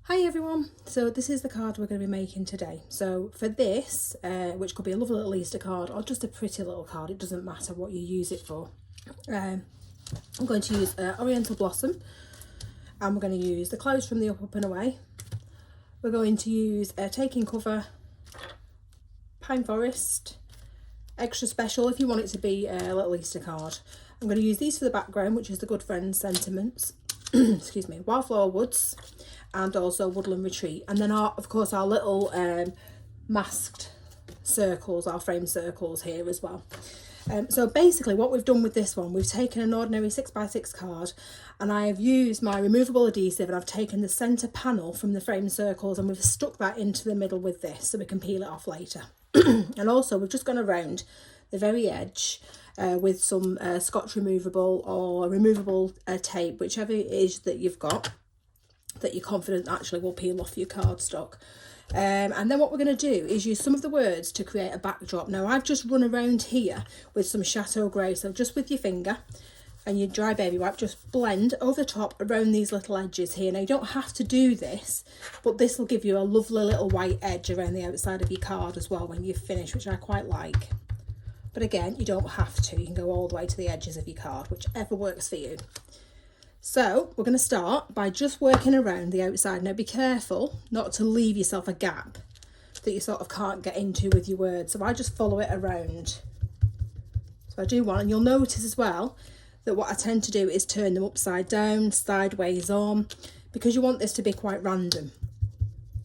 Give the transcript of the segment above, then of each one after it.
Hi everyone, so this is the card we're going to be making today. So for this, which could be a lovely little Easter card or just a pretty little card, it doesn't matter what you use it for. I'm going to use Oriental Blossom, and we're going to use the clothes from the Up and Away. We're going to use Taking Cover, Pine Forest, Extra Special if you want it to be a little Easter card. I'm going to use these for the background, which is the Good Friends Sentiments, excuse me, Wildflower Woods, and also Woodland Retreat, and then of course our little masked circles, our frame circles here as well. So basically what we've done with this one, we've taken an ordinary 6x6 card and I have used my removable adhesive, and I've taken the centre panel from the frame circles and we've stuck that into the middle with this so we can peel it off later. And also we've just gone around the very edge with some Scotch removable or removable tape, whichever it is that you've got, that you're confident actually will peel off your cardstock. And then what we're going to do is use some of the words to create a backdrop. Now I've just run around here with some Chateau Grey, so just with your finger and your dry baby wipe, just blend over the top around these little edges here. Now you don't have to do this, but this will give you a lovely little white edge around the outside of your card as well when you've finished, which I quite like. But again, you don't have to, you can go all the way to the edges of your card, whichever works for you. So we're going to start by just working around the outside. Now be careful not to leave yourself a gap that you sort of can't get into with your words. So I just follow it around. So I do one, and you'll notice as well that what I tend to do is turn them upside down, sideways on, because you want this to be quite random.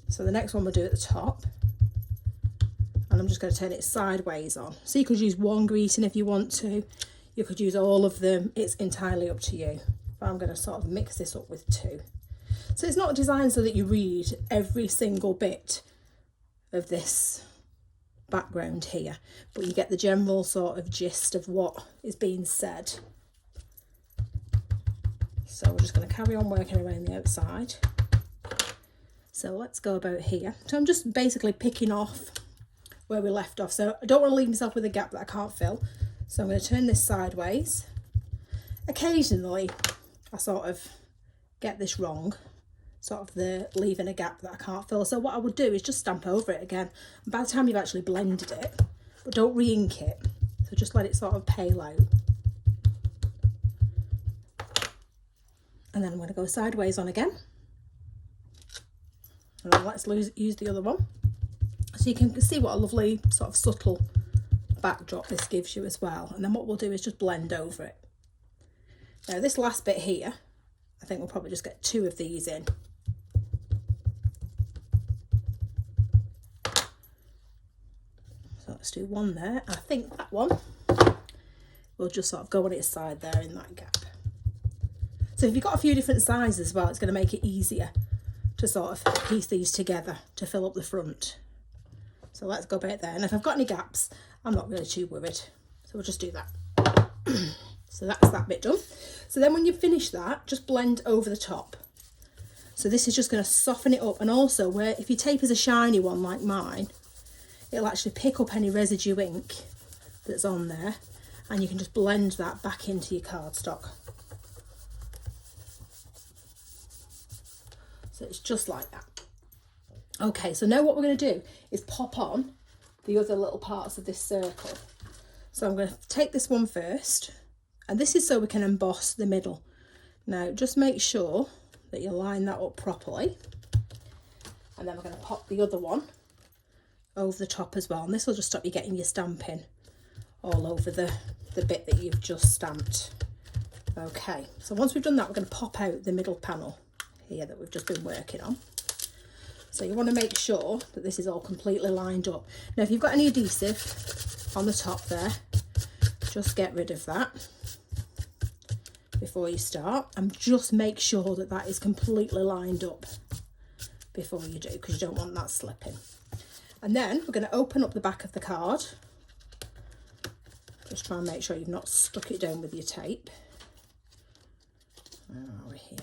So the next one we'll do at the top, and I'm just going to turn it sideways on. So you could use one greeting if you want to, you could use all of them, it's entirely up to you. I'm going to sort of mix this up with two. So it's not designed so that you read every single bit of this background here, but you get the general sort of gist of what is being said. So we're just going to carry on working around the outside. So let's go about here. So I'm just basically picking off where we left off. So I don't want to leave myself with a gap that I can't fill. So I'm going to turn this sideways. Occasionally, I sort of get this wrong, sort of the leaving a gap that I can't fill. So what I would do is just stamp over it again. And by the time you've actually blended it, but don't re-ink it. So just let it sort of pale out. And then I'm going to go sideways on again. And then let's use the other one. So you can see what a lovely sort of subtle backdrop this gives you as well. And then what we'll do is just blend over it. Now this last bit here, I think we'll probably just get two of these in. So let's do one there. I think that one will just sort of go on its side there in that gap. So if you've got a few different sizes as well, it's going to make it easier to sort of piece these together to fill up the front. So let's go about there. And if I've got any gaps, I'm not really too worried. So we'll just do that. So that's that bit done. So then when you finish that, just blend over the top. So this is just going to soften it up. And also, where if your tape is a shiny one like mine, it'll actually pick up any residue ink that's on there, and you can just blend that back into your cardstock. So it's just like that. Okay, so now what we're going to do is pop on the other little parts of this circle. So I'm going to take this one first. And this is so we can emboss the middle. Now just make sure that you line that up properly. And then we're going to pop the other one over the top as well. And this will just stop you getting your stamping all over the bit that you've just stamped. Okay, so once we've done that, we're going to pop out the middle panel here that we've just been working on. So you want to make sure that this is all completely lined up. Now if you've got any adhesive on the top there, just get rid of that before you start, and just make sure that that is completely lined up before you do, because you don't want that slipping. And then we're going to open up the back of the card. Just try and make sure you've not stuck it down with your tape. Where are we here?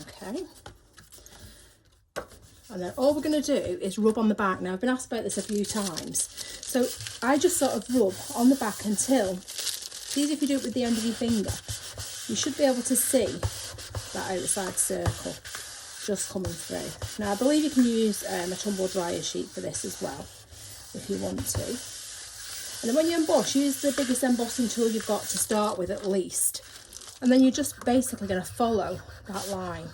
Okay. And then all we're going to do is rub on the back. Now I've been asked about this a few times. So I just sort of rub on the back until, see if you do it with the end of your finger, you should be able to see that outside circle just coming through. Now I believe you can use a tumble dryer sheet for this as well if you want to. And then when you emboss, use the biggest embossing tool you've got to start with at least. And then you're just basically going to follow that line.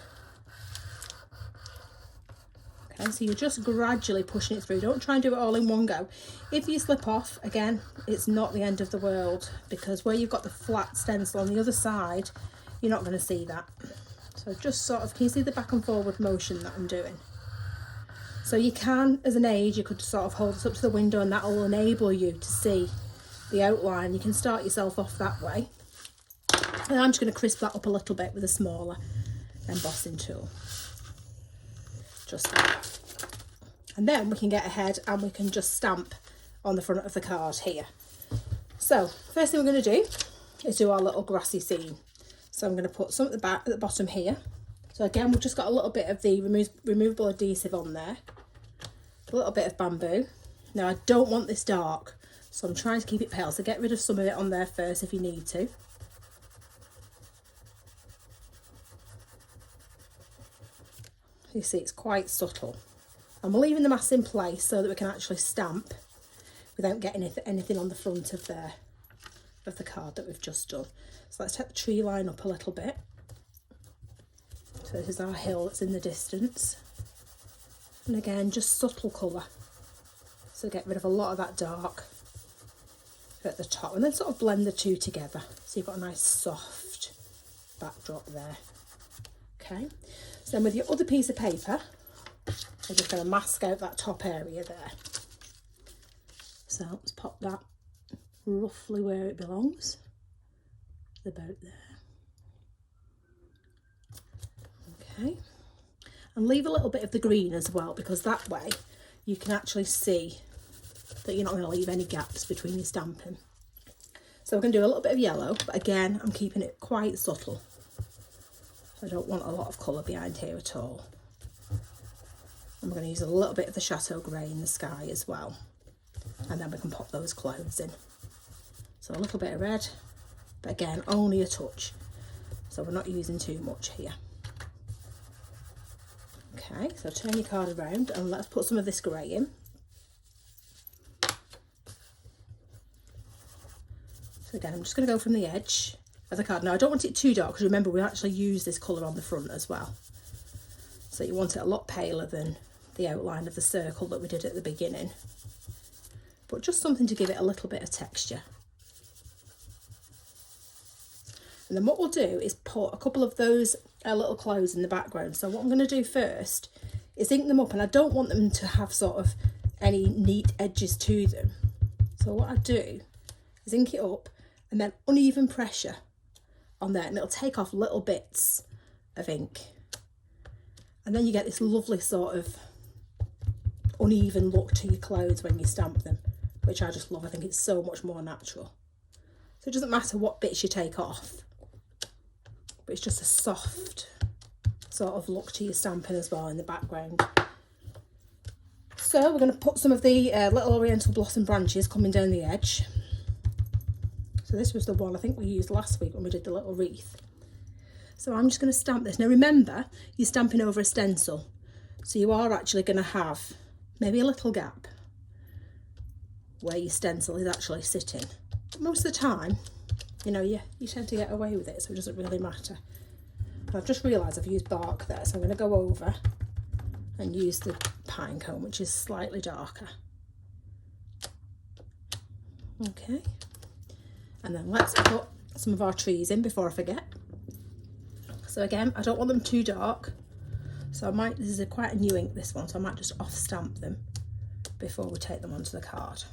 Okay, so you're just gradually pushing it through. Don't try and do it all in one go. If you slip off, again, it's not the end of the world, because where you've got the flat stencil on the other side, you're not going to see that. So just sort of, can you see the back and forward motion that I'm doing? So you can, as an aid, you could sort of hold it up to the window and that will enable you to see the outline. You can start yourself off that way. And I'm just going to crisp that up a little bit with a smaller embossing tool. Just that. And then we can get ahead and we can just stamp on the front of the card here. So first thing we're going to do is do our little grassy scene. So I'm going to put some at the bottom here. So again, we've just got a little bit of the removable adhesive on there. A little bit of bamboo. Now I don't want this dark, so I'm trying to keep it pale. So get rid of some of it on there first if you need to. You see it's quite subtle. And we're leaving the mask in place so that we can actually stamp without getting anything on the front of the card that we've just done. So let's take the tree line up a little bit. So this is our hill that's in the distance. And again, just subtle colour. So get rid of a lot of that dark at the top and then sort of blend the two together. So you've got a nice soft backdrop there. Okay, so then with your other piece of paper, we're just going to mask out that top area there. So let's pop that roughly where it belongs. About there. Okay, and leave a little bit of the green as well, because that way you can actually see that you're not going to leave any gaps between your stamping. So we're going to do a little bit of yellow, but again I'm keeping it quite subtle. I don't want a lot of colour behind here at all. And we're going to use a little bit of the Chateau Grey in the sky as well, and then we can pop those clouds in. So a little bit of red, but again only a touch, so we're not using too much here. Okay, so turn your card around and let's put some of this grey in. So again, I'm just going to go from the edge of the card. Now I don't want it too dark, because remember we actually use this colour on the front as well. So you want it a lot paler than the outline of the circle that we did at the beginning. But just something to give it a little bit of texture. And then what we'll do is put a couple of those little clouds in the background. So what I'm going to do first is ink them up, and I don't want them to have sort of any neat edges to them. So what I do is ink it up and then uneven pressure on there, and it'll take off little bits of ink. And then you get this lovely sort of uneven look to your clouds when you stamp them, which I just love. I think it's so much more natural. So it doesn't matter what bits you take off, but it's just a soft sort of look to your stamping as well in the background. So we're going to put some of the little oriental blossom branches coming down the edge. So this was the one I think we used last week when we did the little wreath. So I'm just going to stamp this. Now remember, you're stamping over a stencil, so you are actually going to have maybe a little gap where your stencil is actually sitting. But most of the time, you know, you tend to get away with it, so it doesn't really matter. But I've just realised I've used bark there, so I'm going to go over and use the pine cone, which is slightly darker. Okay, and then let's put some of our trees in before I forget. So again, I don't want them too dark, so I might, this is quite a new ink, this one, so I might just off stamp them before we take them onto the card.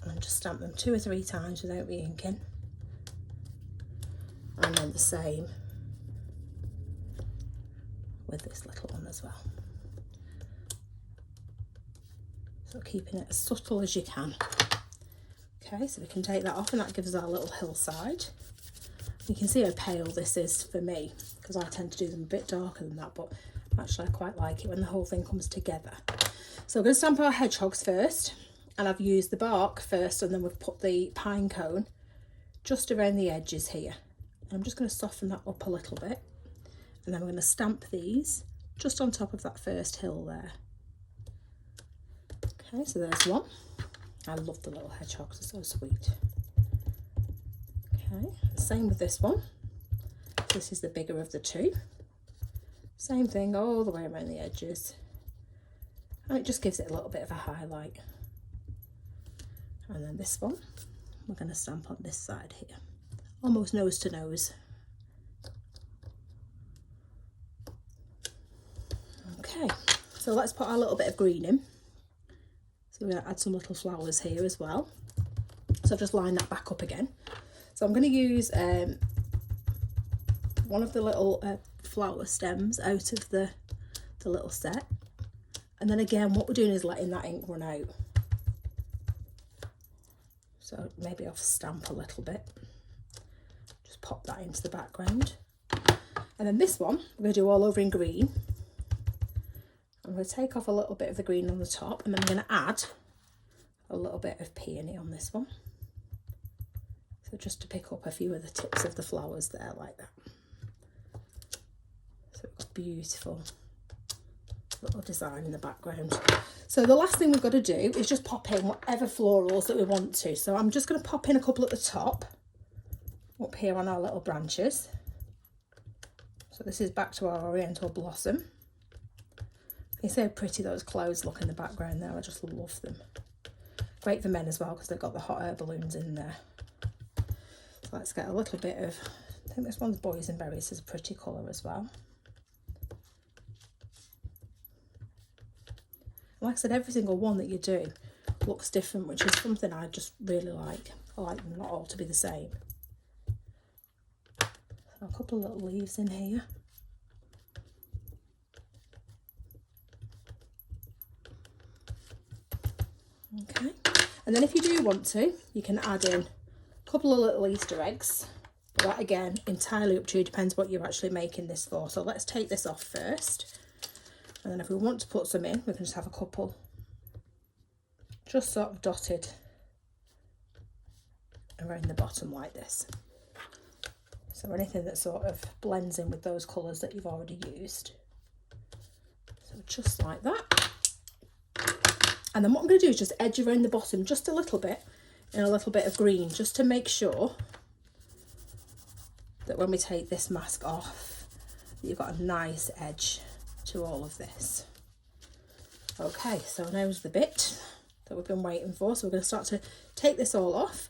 And just stamp them 2 or 3 times without re-inking. And then the same with this little one as well. So keeping it as subtle as you can. Okay, so we can take that off, and that gives us our little hillside. You can see how pale this is for me, because I tend to do them a bit darker than that, but actually I quite like it when the whole thing comes together. So we're going to stamp our hedgehogs first, and I've used the bark first, and then we've put the pine cone just around the edges here. I'm just going to soften that up a little bit, and then I'm going to stamp these just on top of that first hill there. Okay, so there's one. I love the little hedgehogs, they're so sweet. Okay, same with this one. This is the bigger of the two. Same thing all the way around the edges. And it just gives it a little bit of a highlight. And then this one, we're going to stamp on this side here. Almost nose to nose. Okay, so let's put our little bit of green in. So we're going to add some little flowers here as well. So I've just lined that back up again. So I'm going to use one of the little flower stems out of the little set. And then again, what we're doing is letting that ink run out. So maybe I'll stamp a little bit. Just pop that into the background. And then this one, we're going to do all over in green. I'm going to take off a little bit of the green on the top, and then I'm going to add a little bit of peony on this one. So just to pick up a few of the tips of the flowers there like that. So we've got beautiful little design in the background. So the last thing we've got to do is just pop in whatever florals that we want to. So I'm just going to pop in a couple at the top, up here on our little branches. So this is back to our oriental blossom. You see how pretty those clouds look in the background there. I just love them. Great for men as well because they've got the hot air balloons in there. So let's get a little bit of, I think this one's boysenberries, is a pretty colour as well. Like I said, every single one that you do looks different, which is something I just really like. I like them not all to be the same. So a couple of little leaves in here. Okay, and then if you do want to, you can add in a couple of little Easter eggs. But that again, entirely up to you, depends what you're actually making this for. So let's take this off first. And then if we want to put some in, we can just have a couple just sort of dotted around the bottom like this. So anything that sort of blends in with those colours that you've already used. So just like that. And then what I'm going to do is just edge around the bottom just a little bit in a little bit of green, just to make sure that when we take this mask off, you've got a nice edge to all of this. Okay, so now's the bit that we've been waiting for. So we're going to start to take this all off.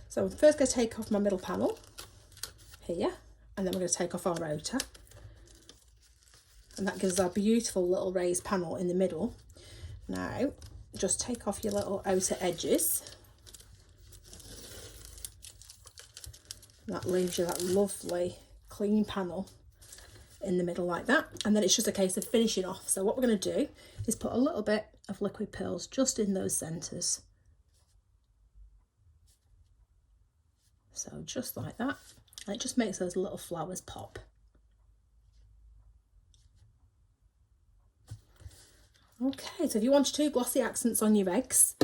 So I'm first going to take off my middle panel here, and then we're going to take off our outer. And that gives us our beautiful little raised panel in the middle. Now, just take off your little outer edges. That leaves you that lovely clean panel in the middle like that. And then it's just a case of finishing off. So what we're going to do is put a little bit of liquid pearls just in those centres. So just like that. And it just makes those little flowers pop. Okay, so if you wanted to, glossy accents on your eggs.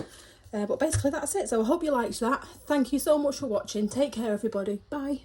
But basically that's it. So I hope you liked that. Thank you so much for watching. Take care, everybody. Bye.